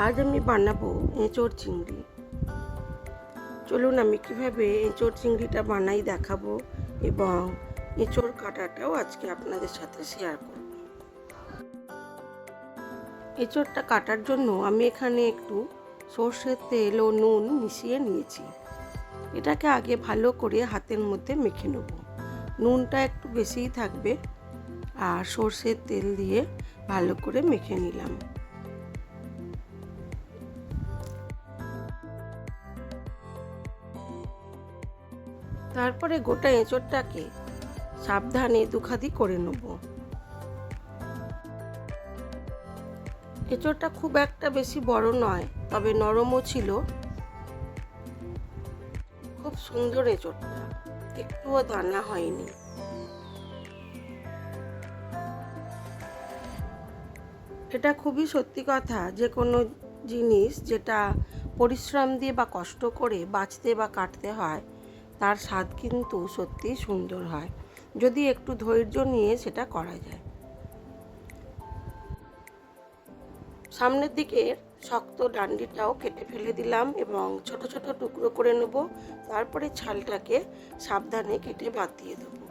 আজ আমি বানাবো এঁচোড় চিংড়ি। চলুন আমি কিভাবে এঁচোড় চিংড়িটা বানাই দেখাবো এবং এঁচোড় কাটাটাও আজকে আপনাদের সাথে শেয়ার করব। এঁচোড়টা কাটার জন্য আমি এখানে একটু সর্ষের তেল ও নুন মিশিয়ে নিয়েছি। এটাকে আগে ভালো করে হাতের মধ্যে মেখে নেব। নুনটা একটু বেশিই থাকবে আর সর্ষের তেল দিয়ে ভালো করে মেখে নিলাম। তারপরে গোটা এঁচোড়টাকে সাবধানে দুখাদি করে নেব। এঁচোড়টা খুব একটা বেশি বড় নয়, তবে নরমও ছিল। খুব সুন্দর এঁচোড়টা, একটুও দানা হয়নি। এটা খুবই সত্যি কথা, যে কোনো জিনিস যেটা পরিশ্রম দিয়ে বা কষ্ট করে বাছতে বা কাটতে হয়, তার স্বাদ কিন্তু সত্যিই সুন্দর হয় যদি একটু ধৈর্য নিয়ে সেটা করা যায়। সামনের দিকের শক্ত ডান্ডিটাও কেটে ফেলে দিলাম এবং ছোট ছোট টুকরো করে নেব। তারপরে ছালটাকে সাবধানে কেটে বাদ দিয়ে দেবো।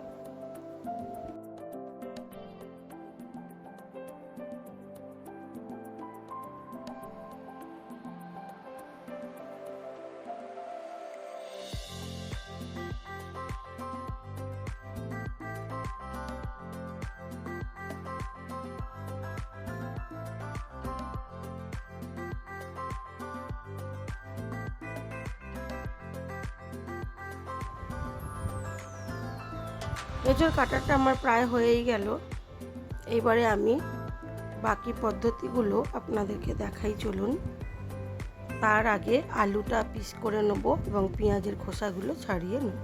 এঁচোড় কাটাটা আমার প্রায় হয়েই গেল। এইবারে আমি বাকি পদ্ধতিগুলো আপনাদেরকে দেখাই, চলুন। তার আগে আলুটা পিস করে নেব এবং পেঁয়াজের খোসাগুলো ছাড়িয়ে নেব।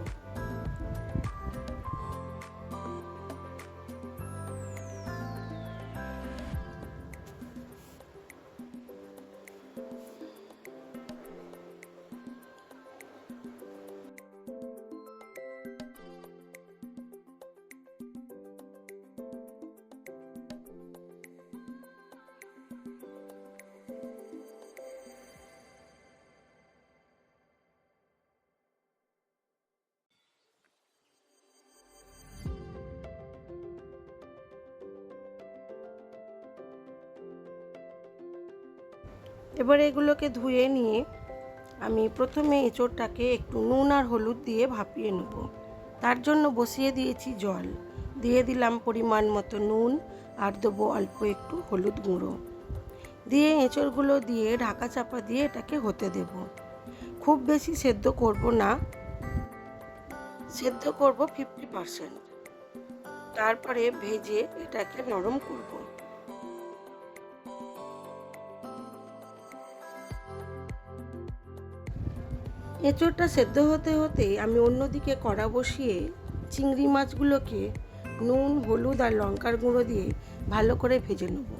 এবার এগুলোকে ধুয়ে নিয়ে আমি প্রথমে এঁচোড়টাকে একটু নুন আর হলুদ দিয়ে ভাপিয়ে নেব। তার জন্য বসিয়ে দিয়েছি জল, দিয়ে দিলাম পরিমাণ মতো নুন আর দেবো অল্প একটু হলুদ গুঁড়ো। দিয়ে এঁচোড়গুলো দিয়ে ঢাকা চাপা দিয়ে এটাকে হতে দেব। খুব বেশি সেদ্ধ করব না, সেদ্ধ করব 50%। তারপরে ভেজে এটাকে নরম করব। এঁচোড়টা সেদ্ধ হতে হতে আমি অন্যদিকে কড়া বসিয়ে চিংড়ি মাছগুলোকে নুন হলুদ আর লঙ্কার গুঁড়ো দিয়ে ভালো করে ভেজে নেব।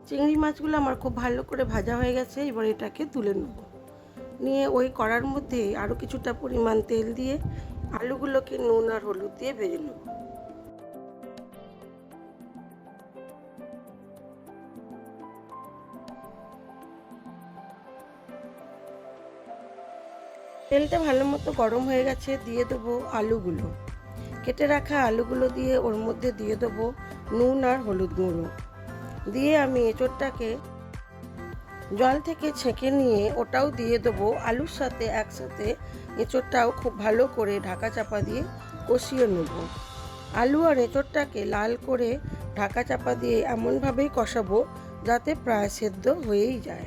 চিংড়ি মাছগুলো আমার খুব ভালো করে ভাজা হয়ে গেছে। এবার এটাকে তুলে নেব। নিয়ে ওই কড়ার মধ্যে আরও কিছুটা পরিমাণ তেল দিয়ে আলুগুলোকে নুন আর হলুদ দিয়ে ভেজে নেব। তেলটা ভালো মতো গরম হয়ে গেছে, দিয়ে দেবো আলুগুলো। কেটে রাখা আলুগুলো দিয়ে ওর মধ্যে দিয়ে দেবো নুন আর হলুদ গুঁড়ো। দিয়ে আমি এঁচোড়টাকে জল থেকে ছেঁকে নিয়ে ওটাও দিয়ে দেবো আলুর সাথে একসাথে। এঁচোড়টাও খুব ভালো করে ঢাকা চাপা দিয়ে কষিয়ে নেব। আলু আর এঁচোড়টাকে লাল করে ঢাকা চাপা দিয়ে এমনভাবেই কষাবো যাতে প্রায় সেদ্ধ হয়েই যায়।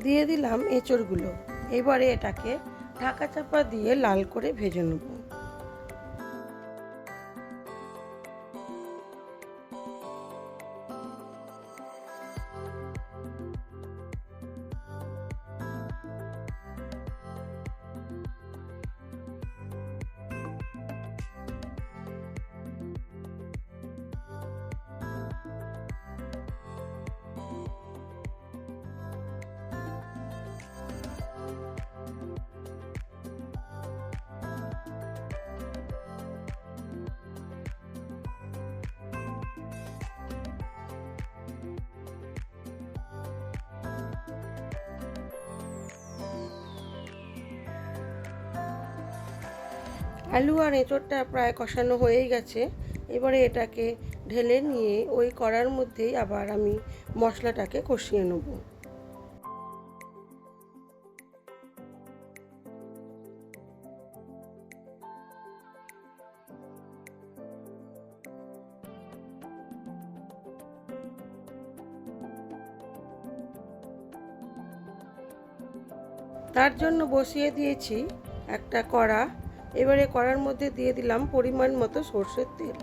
দিয়ে দিলাম এঁচড়গুলো। এবারে এটাকে ঢাকা চাপা দিয়ে লাল করে ভেজে নেব। আলু আর এঁচড়টা প্রায় কষানো হয়েই গেছে। এবারে এটাকে ঢেলে নিয়ে ওই কড়ার মধ্যেই আবার আমি মশলাটাকে কষিয়ে নেব। তার জন্য বসিয়ে দিয়েছি একটা কড়া। এবারে কড়ার মধ্যে দিয়ে দিলাম পরিমাণ মতো সর্ষের তেল।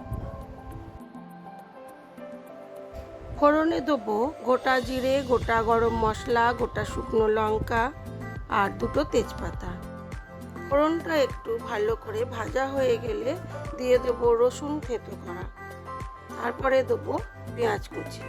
ফোড়নে দেবো গোটা জিরে, গোটা গরম মশলা, গোটা শুকনো লঙ্কা আর দুটো তেজপাতা। ফোড়নটা একটু ভালো করে ভাজা হয়ে গেলে দিয়ে দেবো রসুন থেঁতো করা। তারপরে দেবো পেঁয়াজ কুচি।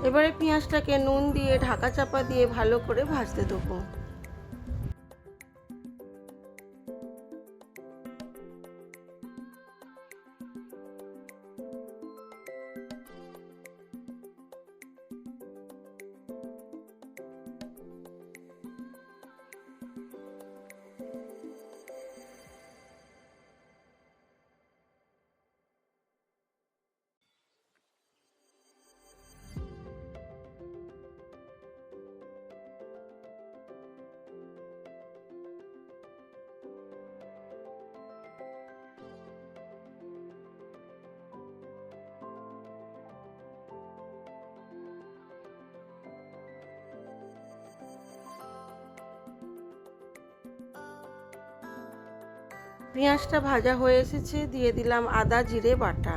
এবারে পেঁয়াজটাকে নুন দিয়ে ঢাকা চাপা দিয়ে ভালো করে ভাজতে দেবো। পেঁয়াজটা ভাজা হয়ে এসেছে, দিয়ে দিলাম আদা জিরে বাটা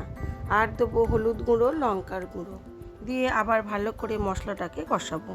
আর দেবো হলুদ গুঁড়ো, লঙ্কার গুঁড়ো দিয়ে আবার ভালো করে মশলাটাকে কষাবো।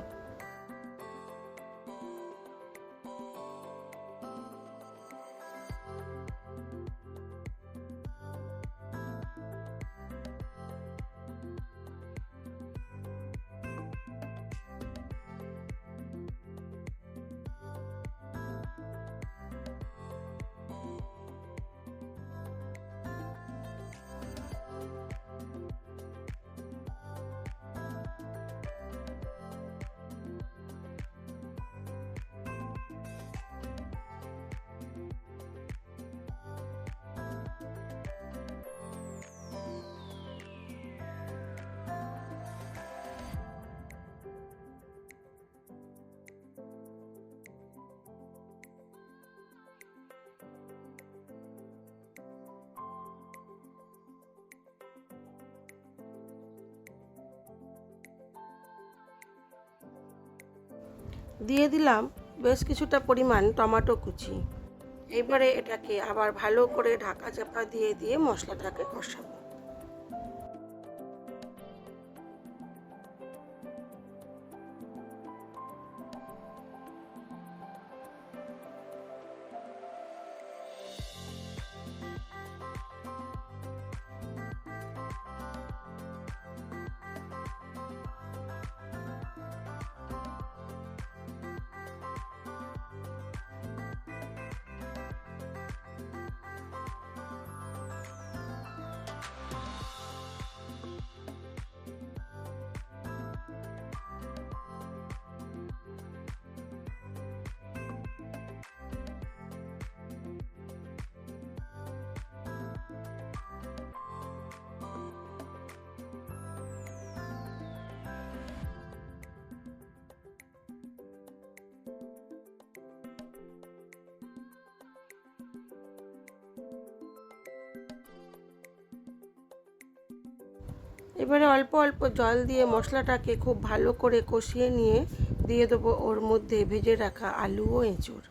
দিয়ে দিলাম বেশ কিছুটা পরিমাণ টমেটো কুচি। এবারে এটাকে আবার ভালো করে ঢাকা চাপা দিয়ে দিয়ে মশলাটাকে কষাবো। এবারে অল্প অল্প জল দিয়ে মশলাটাকে খুব ভালো করে কষিয়ে নিয়ে দিয়ে দেবো ওর মধ্যে ভেজে রাখা আলু ও এঁচোড়।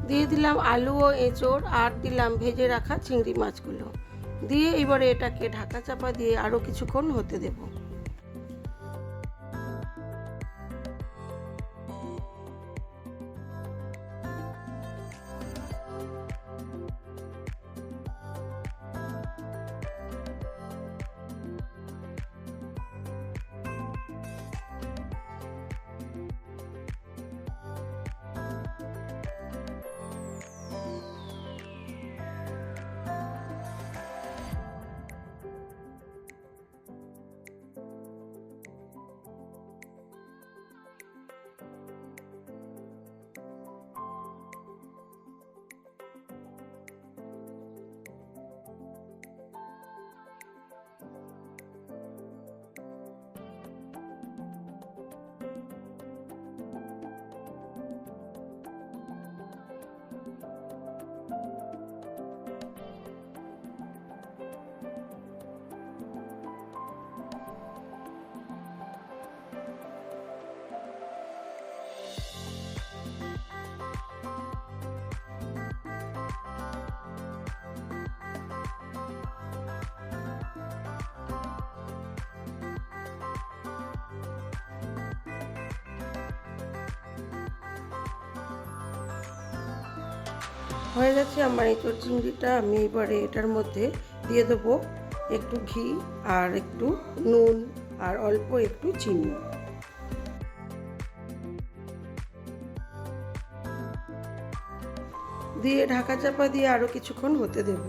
দিয়ে দিলাম আলু ও এঁচোড় আর দিলাম ভেজে রাখা চিংড়ি মাছগুলো দিয়ে এবারে এটাকে ঢাকা চাপা দিয়ে আরও কিছুক্ষণ হতে দেব। হয়ে গেছে আমার এঁচোড় চিংড়িটা। আমি এবারে এটার মধ্যে দিয়ে দেবো একটু ঘি আর একটু নুন আর অল্প একটু চিনি। দিয়ে ঢাকা চাপা দিয়ে আরও কিছুক্ষণ হতে দেব।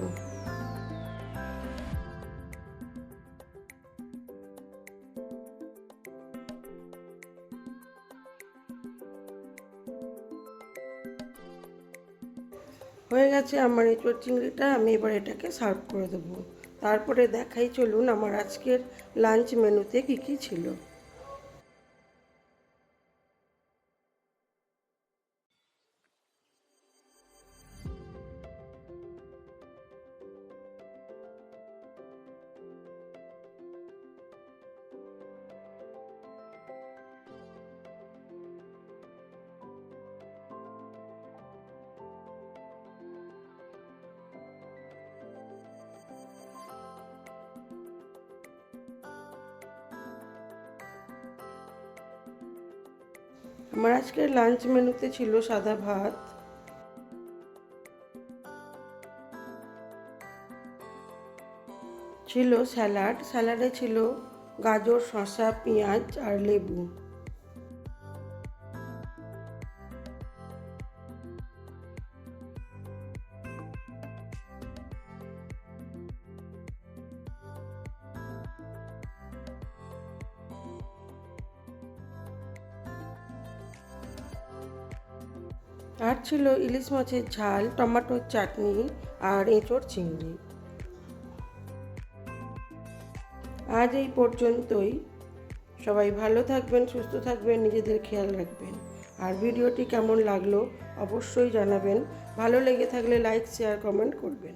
হয়ে গেছে আমার এঁচোড় চিংড়িটা। আমি এবার এটাকে সার্ভ করে দেবো। তারপরে দেখাই চলুন আমার আজকের লাঞ্চ মেনুতে কী কী ছিল। আমার আজকের লাঞ্চ মেনুতে ছিল সাদা ভাত, ছিল স্যালাড, স্যালাডে ছিল গাজর, শসা, পেঁয়াজ আর লেবু। আর ছিল ইলিশ মাছের ঝাল, টমেটোর চাটনি আর এঁচোড় চিংড়ি। আজ এই পর্যন্তই। সবাই ভালো থাকবেন, সুস্থ থাকবেন, নিজেদের খেয়াল রাখবেন। আর ভিডিওটি কেমন লাগলো অবশ্যই জানাবেন। ভালো লেগে থাকলে লাইক, শেয়ার, কমেন্ট করবেন।